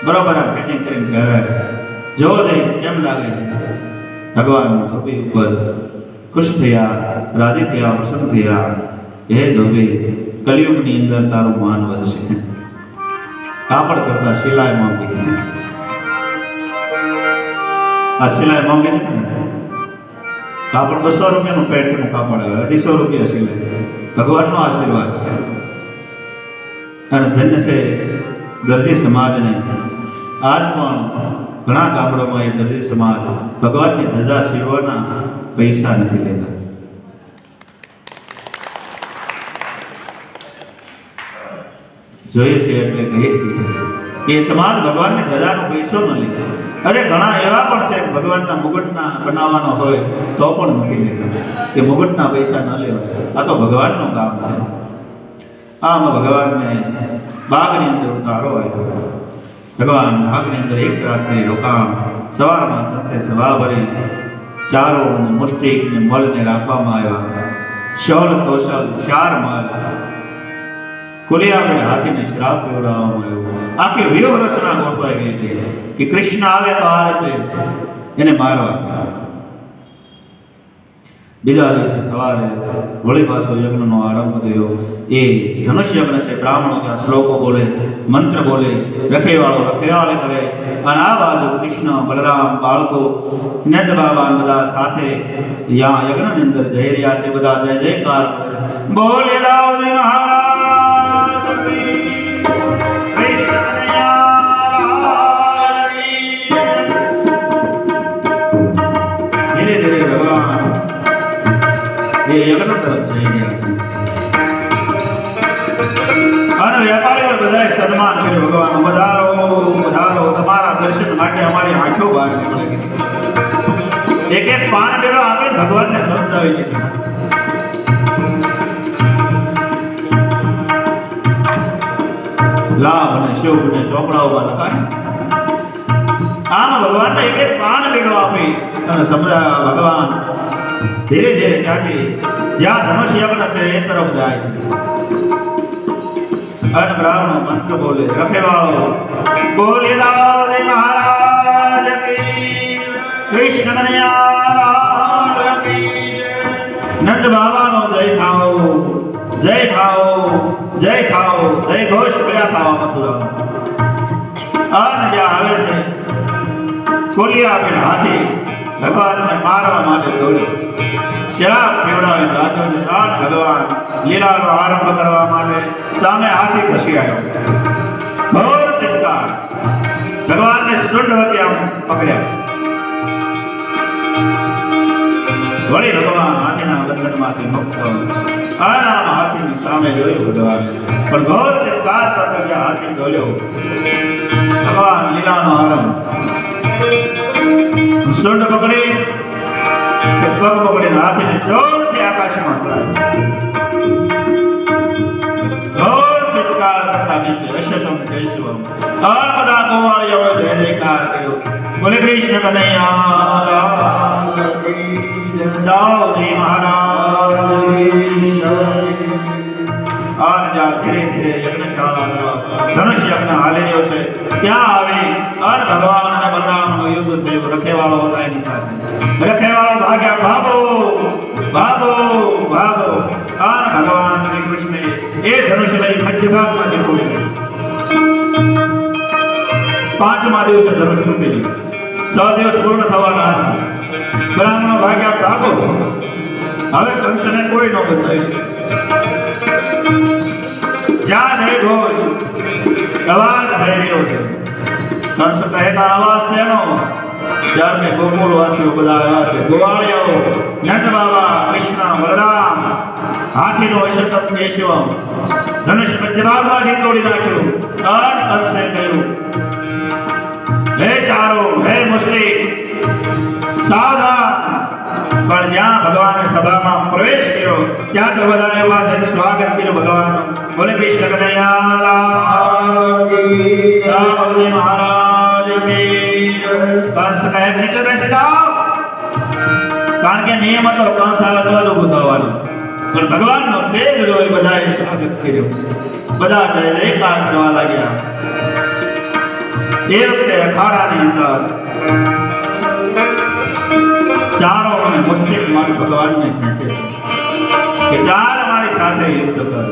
Speaker 1: બરોબર આ ફિટિંગ કરીને ઘરે જોવો દે કેમ લાગે છે. ભગવાન ધોબી ઉપર ખુશ થયા, રાજી થયા, પ્રસન્ન થયા. હે ધોબી કલિયુગની અંદર તારું માન વધશે. કાપડ કરતા સિલાઈ માંગી. આ સિલાઈ માંગે છે કાપડ 200 રૂપિયાનું પેન્ટનું કાપડ આવે, 250 રૂપિયા સિલાઈ. ભગવાનનો આશીર્વાદ. અને ધન્ય છે દરજી સમાજને. આજ પણ ઘણા ગામડામાં એ દરજી સમાજ ભગવાનની ધજા સીવવાના પૈસા નથી લેતા. જોઈએ છે એટલે કહીએ છીએ કે સમાજ ભગવાનની ધજાનો પૈસો ન લે. અરે ઘણા એવા પણ છે કે ભગવાનના મુગટના બનાવવાનો હોય તો પણ નથી લેતા કે મુગટના પૈસા ન લેવા. આ તો ભગવાનનું કામ છે. આમ ભગવાનને બાગની અંદર ઉતારો આવ્યો. ભગવાન બાગની અંદર એક રાત્રિ રોકાણ. સવારમાં થશે સભા ભરી ચારો અને મુષ્ટિક ને મળને રાખવામાં આવ્યા. શૌલ કૌશલ ચાર માલ કુલિયાબેન હાથીને શ્રાપ પીવડાવવામાં આવ્યો. આખી વ્યૂહ રચના ગોઠવાઈ ગઈ હતી કે કૃષ્ણ આવે તો આ રીતે એને મારવા. બીજા દિવસે સવારે વળી પાછો યજ્ઞનો આરંભ થયો. એ ધનુષ યજ્ઞ છે. બ્રાહ્મણો ત્યાં શ્લોકો બોલે, મંત્ર બોલે, રખેવાળો રખેવાળે કરે. અને આ બાજુ કૃષ્ણ બલરામ બાળકો નંદ બાબા બધા સાથે યજ્ઞની અંદર જઈ રહ્યા છે. બધા જય જયકાર કરે છે. બોલે દાઉદી મહારાજ કી કૃષ્ણ કનૈયા ધીરે ધીરે ભગવાન એ યજ્ઞ તરફ જઈ રહ્યા છે. અને વેપારીઓ બધાએ સન્માન કર્યું. ભગવાન પધારો પધારો, તમારા દર્શન માટે અમારી આંખો બહાર નીકળે ગઈ. એક એક પાન બેડો આપીને ભગવાનને સમજાવી દીધી. લાભ અને શુભ ને ચોપડાઓમાં લખાય. આમ ભગવાનને એક એક પાન બેડો આપી અને સમજાવ્યા. ભગવાન ધીરે ધીરે ત્યાંથી જ્યાં ધનુષ યજ્ઞ છે એ તરફ જાય છે. અને બ્રાહ્મણો મંત્ર બોલે, રખેવાળો બોલે દાઉદી મહારાજ કી કૃષ્ણ કનૈયા કી નંદ બાબાનો જય થાઓ, જય થાઓ, જય થાઓ, જય ઘોષ કર્યા થાઓ મથુરા. અને જ્યાં આવે છે કોલિયાબેન હાથી ભગવાનને મારવા માટે દોડી. શરાબ પીવડાવી રાજોને રાત ભગવાન લીલાનો આરંભ કરવા માટે સામે હાથી ખસી આવ્યો. ઘોર ચિત્કાર. ભગવાનને શુંડ વતી આમ પકડ્યા. વળી ભગવાન હાથીના બંધનમાંથી મુક્ત આરામ હાથીની સામે જોયું ભગવાન. પણ ઘોર ચિત્કાર કરતા હાથી દોડ્યો. ભગવાન લીલાનો આરંભ શુંડ પકડી પગ પકડીને હાથીને જોરથી આકાશમાં ઘોર ચિત્કાર કરતા નીચે અશતમ કેશવમ. આ બધા ગોવાળિયાઓએ જય જયકાર કર્યો. બોલે કૃષ્ણ કનૈયા દાઉદી મહારાજ. આ જા ધીરે ધીરે યજ્ઞશાળા ધનુષ યજ્ઞ હાલી રહ્યો છે. ત્યાં આવી અને ભગવાન અને બલરામનું યુદ્ધ થયું. રખેવાળો હતા એની સાથે. રખેવાળો ભાગ્યા, ભાગો ભાગો ભાગો. અને ભગવાન શ્રી કૃષ્ણે એ ધનુષ લઈ મધ્યભાગમાંથી તોડી. પાંચમા દિવસે ધનુષ તૂટી ગયું. 6 દિવસ પૂર્ણ થવાના હતા. બ્રાહ્મણો ભાગ્યા, ભાગો. હવે કંસને કોઈ ન બચાવ્યું. જ્યાં જય ઘોષ અવાજ થઈ રહ્યો છે. કંસ કહેતા અવાજ શેનો? જ્યારે ગોકુળવાસીઓ બધા આવ્યા છે. ગોવાળિયાઓ, નંદ બાબા, કૃષ્ણ, બલરામ, હાથીનો અશતમ કેશવમ ધનુષ મધ્યભાગમાંથી તોડી નાખ્યું. અને કંસે કહ્યું, હે ચારો, હે મુશ્રીક, સાવધાન. પણ જ્યાં ભગવાને સભામાં પ્રવેશ કર્યો ત્યાં તો બધા એવા સ્વાગત કર્યું ભગવાનનું. બોલે કૃષ્ણ કનૈયા દાઉદી મહારાજ કી. કંસ કહે, નીચે બેસી જાઓ. કારણ કે નિયમ હતો કંસ આવે તો ઊભું થવાનું. પણ ભગવાનનો તેજ જોઈ બધાએ સ્વાગત કર્યું. બધા જય જયકાર કરવા લાગ્યા. એ વખતે અખાડાની અંદર ચારો અને મુશ્તિક મારી ભગવાનને ખેંચે કે ચાર મારી સાથે યુદ્ધ કરો.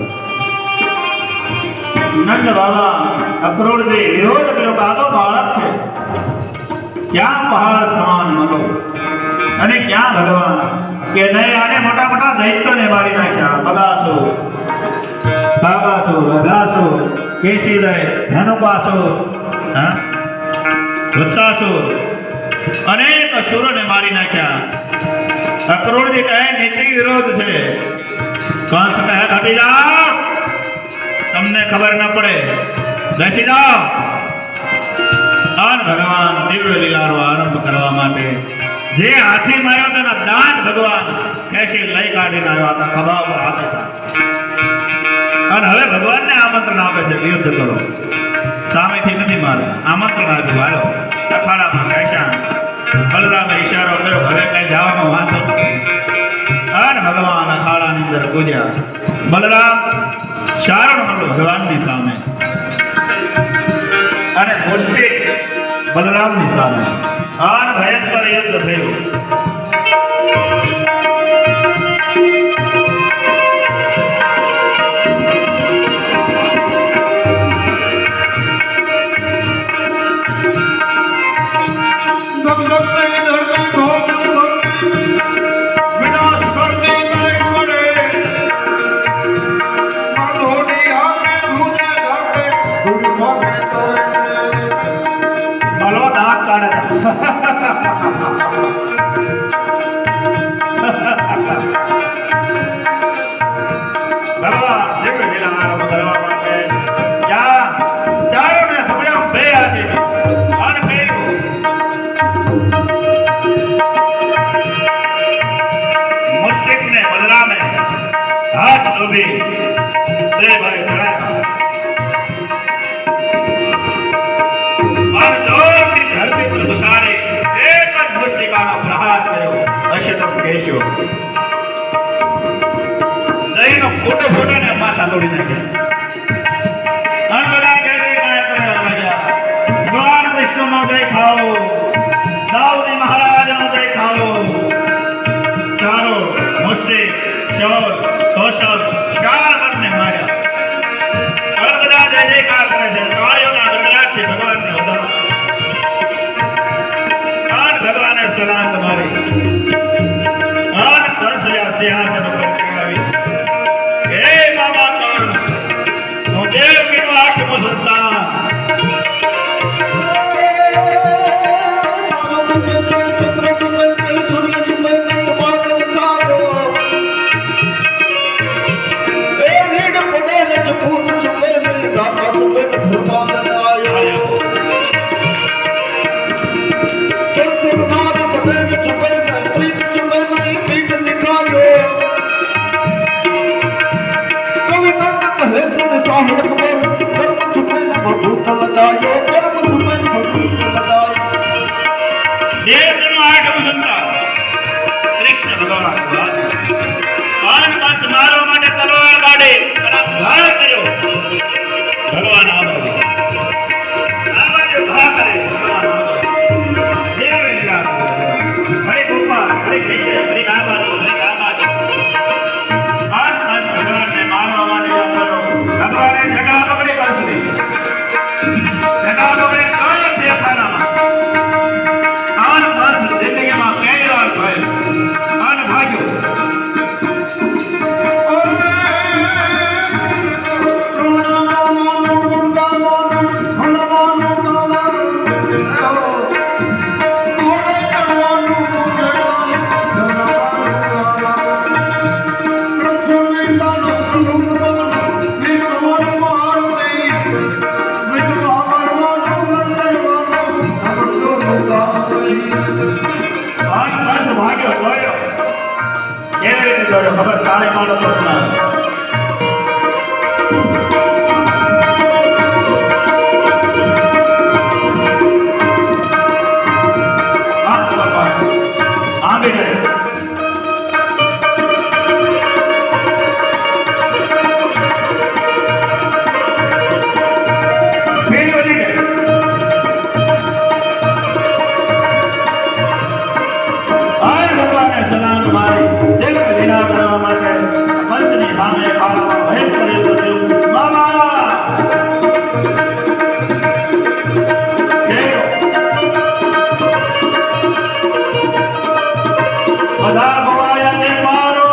Speaker 1: નંદ બાબા અક્રોડથી વિરોધ કર્યો કે આ તો બાળક છે. ક્યાં પહાડ સમાન મનો અને ક્યાં ભગવાન કે નહીં. આને મોટા મોટા દૈત્યોને મારી નાખ્યા. બગાસુર, રઘાસુર, કેશીદય, ધનુકાસુર, વત્સાસુર અનેક અસુરોને મારી નાખ્યા. અક્રોડજી કહે નીતિ વિરોધ છે. કંસ કહે હટી જાઓ, તમને ખબર ન પડે, બેસી જાઓ. અને ભગવાન દિવ્ય લીલાનો આરંભ કરવા માટે જે હાથી માર્યો તેના દાંત ભગવાન કેસી લઈ કાઢીને આવ્યા હતા. ખભા પર હાથ હતા. અને હવે ભગવાનને આમંત્રણ આપે છે કે યુદ્ધ કરો. સામેથી નથી મારતા, આમંત્રણ આપ્યું હાલો અખાડામાં બેસ્યા. બલરામે ઈશારો કર્યો હવે કઈ જવામાં વાંધો નથી. અને ભગવાન અખાડાની અંદર પૂજ્યા. બલરામ ચારણ મંડળ ભગવાનની સામે અને મુશ્કેલ બલરામની સામે આન ભયંકર યુદ્ધ થયું. ભલો દાંત કાઢે. ભગવાન દિવ્ય લીલા આરંભ કરવા માટે ચારોને હમણાં બે આજે અને પેલું મુશ્રિકને બલરામે હાથ લોભી બે ભાઈ ચડાયા. અને જોરથી ધરતી પર ઘુસાડી એક જ મુષ્ટિકાનો પ્રહાર કર્યો. અશતમ કેશો દહીંનો ફોટો ફોટોને માથા તોડી નાખ્યા. અને બધા કહે છે કાંઈ કર્યા રાજા ભગવાન વિષ્ણુનો દહીં ખાઓ, દાઉદી મહારાજનો દહીં ખાઓ. ચારો મુષ્ટિક શૌર કૌશલ ચાર બંને માર્યા. અને બધા જય જયકાર કરે છે. તાળીઓના ગડગડાટથી ભગવાનને વધારો. અને ભગવાને સલાહ તમારી અને કંસયા સિંહાસન ઉપર આવી. હે બાબા કંસ, હું દેવકીનો આઠમો સંતાન. દેવકીનો આઠમો સંતાન કૃષ્ણ ભગવાન પાન કંસ મારવા માટે તલવાર કાઢી અને ઘા કર્યો. ભગવાન આવો ઘા કરે. દેવ લીલા હરે ગોપાલ હરે કૃષ્ણ હરે ગામા હરે ગામા. પાન કંસ ભગવાનને મારવા માટે કર્યો. ભગવાને જગા પકડી કંસની જગા પકડી કઈ દેખાનામાં જિંદગીમાં પહેલી વાર થયો અને ભાગ્યો. ખબર તારે માનો તો આગે જાય. ભગવાને સલામ મારી દેવ લીલા કરવા માટે કંસની સામે ખાવામાં ભયંકર યુદ્ધ થયું. મામા બધા ગોવાળિયા ને મારો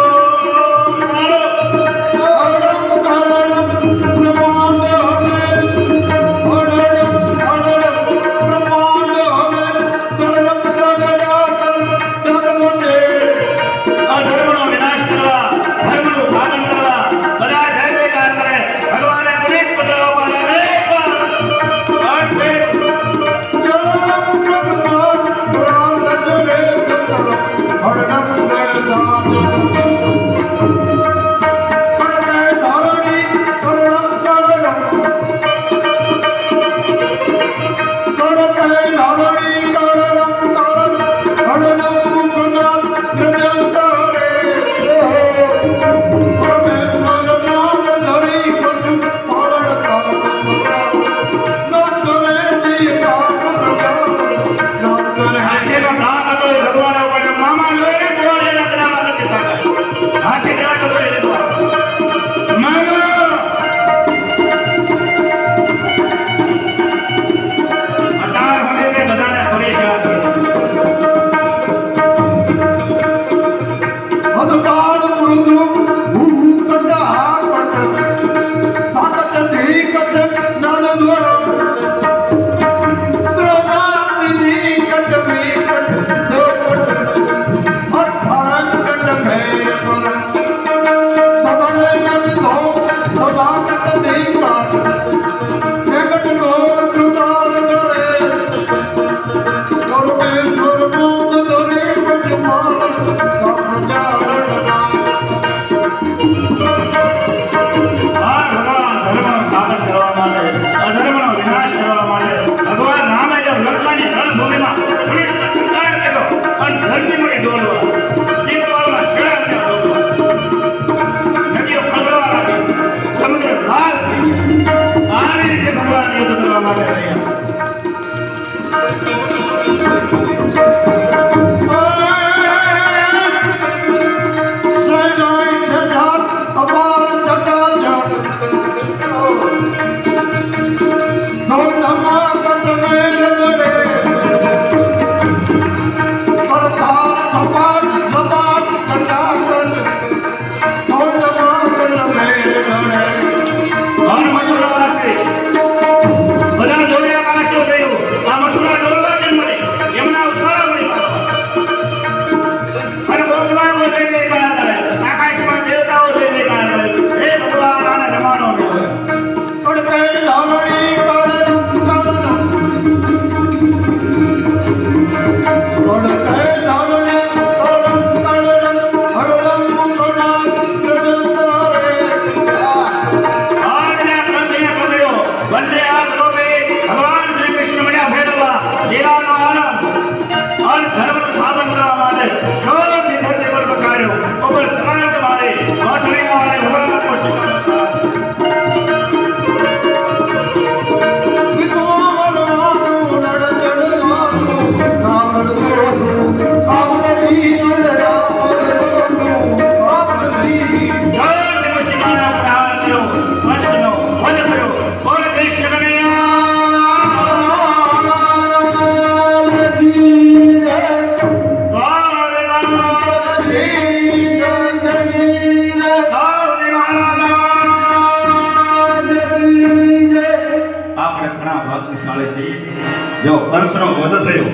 Speaker 1: જો કંસનો વધ થયો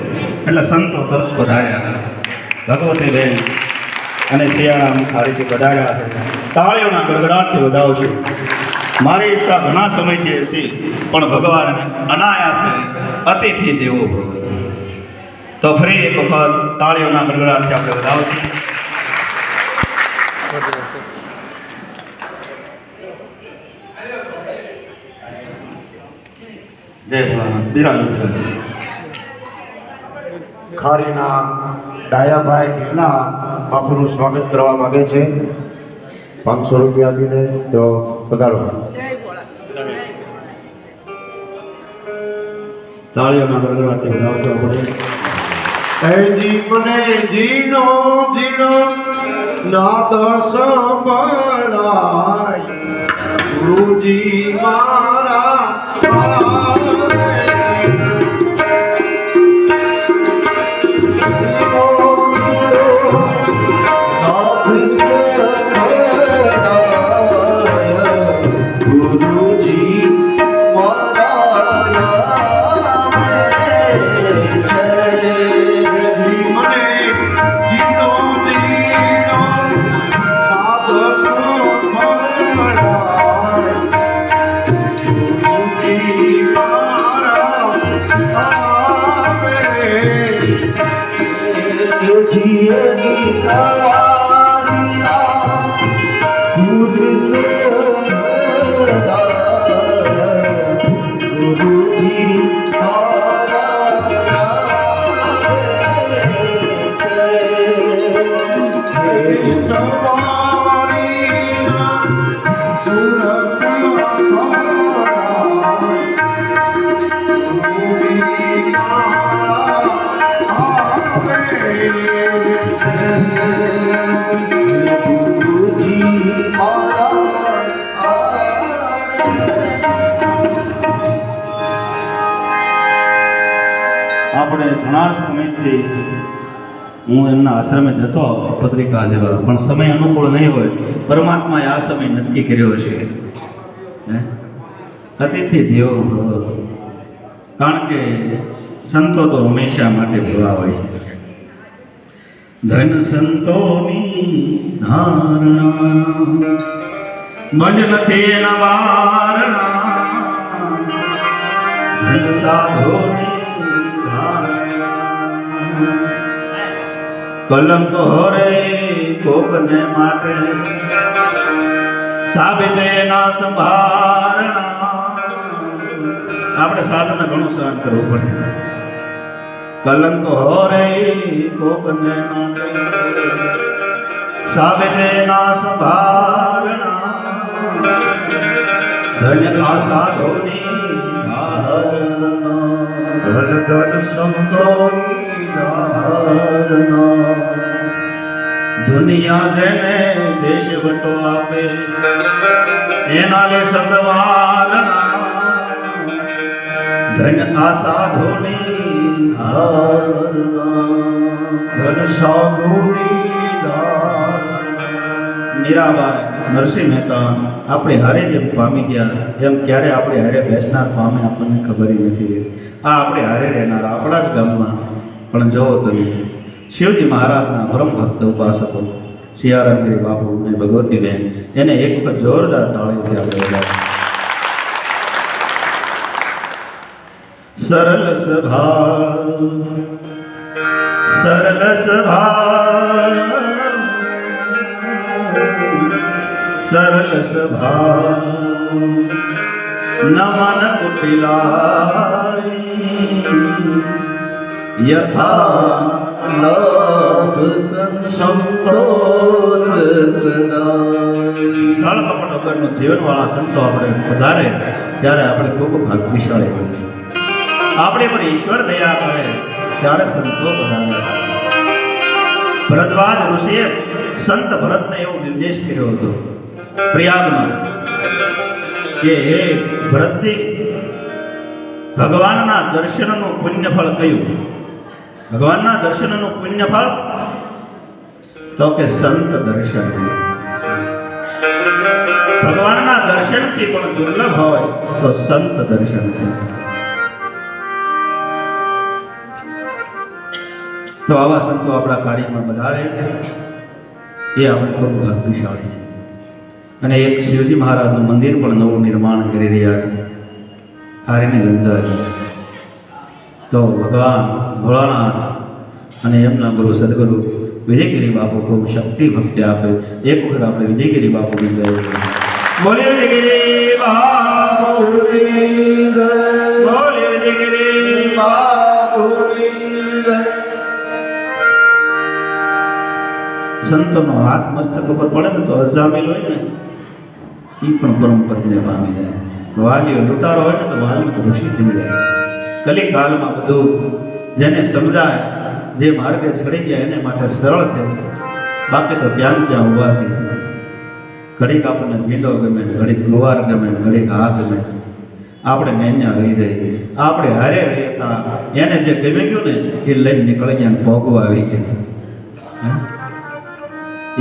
Speaker 1: એટલે સંતો તરત પધાર્યા. ભગવતી બેન અને શિયાળામાં સારી રીતે પધાર્યા છે. તાળીઓના ગડગડાટથી વધાવો છું. મારી ઈચ્છા ઘણા સમયથી હતી, પણ ભગવાન અનાયાસે અતિથિ દેવો ભવ. તો ફરી એક વખત તાળીઓના ગડગડાટથી આપણે વધાવો છું. જય ભોળાનાથ. બિરાજો.
Speaker 2: ખારીના ડાયાભાઈ ઢીલના બાપુનું સ્વાગત કરવા માંગે છે. 500 રૂપિયા આપીને તો પધારો.
Speaker 1: તાળીઓના ગડગડાટથી વધાવશો આપણે.
Speaker 2: એ જીવને જીનો જીનો નાદ સંભળાય ગુરુજી મારા
Speaker 1: આપણે ઘણા સમયથી હું એમના આશ્રમે જતો પત્રિકા દેવા, પણ સમય અનુકૂળ નહીં હોય. પરમાત્માએ આ સમય નક્કી કર્યો છે. અતિથિ દેવો ભવ. કારણ કે સંતો તો હંમેશા માટે ભવા હોય છે. ધન સંતોની ધારણા મજ નથી એના વારણા. ધન સાધોની કલંક હોરે કોકને માટે સાબિતે ના સંભારણા. આપણે સાધુને ઘણું સહન કરવું પડે. કલંક હોરે કોકને માટે સાબિતે ના સંભારણા. ધન્ય આ સાધુની ધારણા.
Speaker 2: ધન ધન સંતોની ધારણા.
Speaker 1: દુનિયા જેને દેશ વટો આપે એના લે સદવારણા. ધન આ સાધુની ધારણા.
Speaker 2: ધન સાધુની ધારણા.
Speaker 1: મીરાબાઈ નરસિંહ મહેતા આપણે હારે જેમ પામી ગયા એમ ક્યારે આપણે હારે બેસનાર પામે આપણને ખબર નથી. આ આપણે હારે રહેનાર આપણા જ ગામમાં પણ જુઓ તમે શિવજી મહારાજના પરમ ભક્ત ઉપાસકો સિયારામગીરી બાપુ અને ભગવતી બેન, એને એક વખત જોરદાર તાળીથી આપણે વધાવીએ. સરળ સ્વભાવ સરળ સ્વભાવ સરળ સ્વભાવ નમન કુટિલાય યથા
Speaker 3: લાભ સંતોષ સદા
Speaker 1: સરળ કપટ વગરનું જીવનવાળા સંતો આપણે વધારે ત્યારે આપણે ખૂબ ભાગ્યશાળી હોય છે. આપણે પર ઈશ્વર દયા કરે ત્યારે સંતો વધારે. ભરદ્વાજ ઋષિએ સંત ભરતને એવો નિર્દેશ કર્યો હતો પ્રયાગમાં કે હે ભરતજી, ભગવાનના દર્શનનું પુણ્યફળ કયું? ભગવાનના દર્શનનું પુણ્યફળ તો કે સંત દર્શન. ભગવાનના દર્શનથી પણ દુર્લભ હોય તો સંત દર્શન છે. તો આવા સંતો આપણા કાર્યમાં વધારે એ આપણે ખૂબ ભાગ્યશાળી છે. અને એક શિવજી મહારાજનું મંદિર પણ નવું નિર્માણ કરી રહ્યા છે ખારીની અંદર. તો ભગવાન ભોળાનાથ અને એમના ગુરુ સદગુરુ વિજયગીરી બાપુ ખૂબ શક્તિ ભક્તિ આપે. એક વખત આપણે વિજયગીરી બાપુની જય બોલીએ. વિજયગીરી બાપુની જય. બોલીએ વિજયગીરી બાપુની જય. સંતોનો હાથ મસ્તક ઉપર પડે ને તો અજામિલ હોય ને એ પણ પરમ પદને પામી જાય. વાલીઓ લૂંટારો હોય ને તો વાલી ઋષિ થઈ જાય. કલી કાળમાં બધું જેને સમજાય, જે માર્ગે ચડી ગયા એને માટે સરળ છે. બાકી તો ત્યાં ત્યાં ઊભા છે. ઘડીક આપણને ભીંડો ગમે, ઘડીક ગુવાર ગમે, ઘડીક હાથ ગમે, આપણે નેન્યા રહી જાય. આપણે હારે રહેતા એને જે ગમી ગયું ને એ લઈને નીકળી ગયા, ભોગવા આવી ગયા.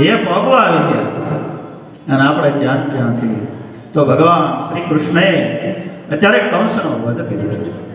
Speaker 1: એ ભોગવા આવી ગયા અને આપણે ત્યાં ત્યાં છીએ. તો ભગવાન શ્રી કૃષ્ણએ અત્યારે કંસનો વધ કર્યો.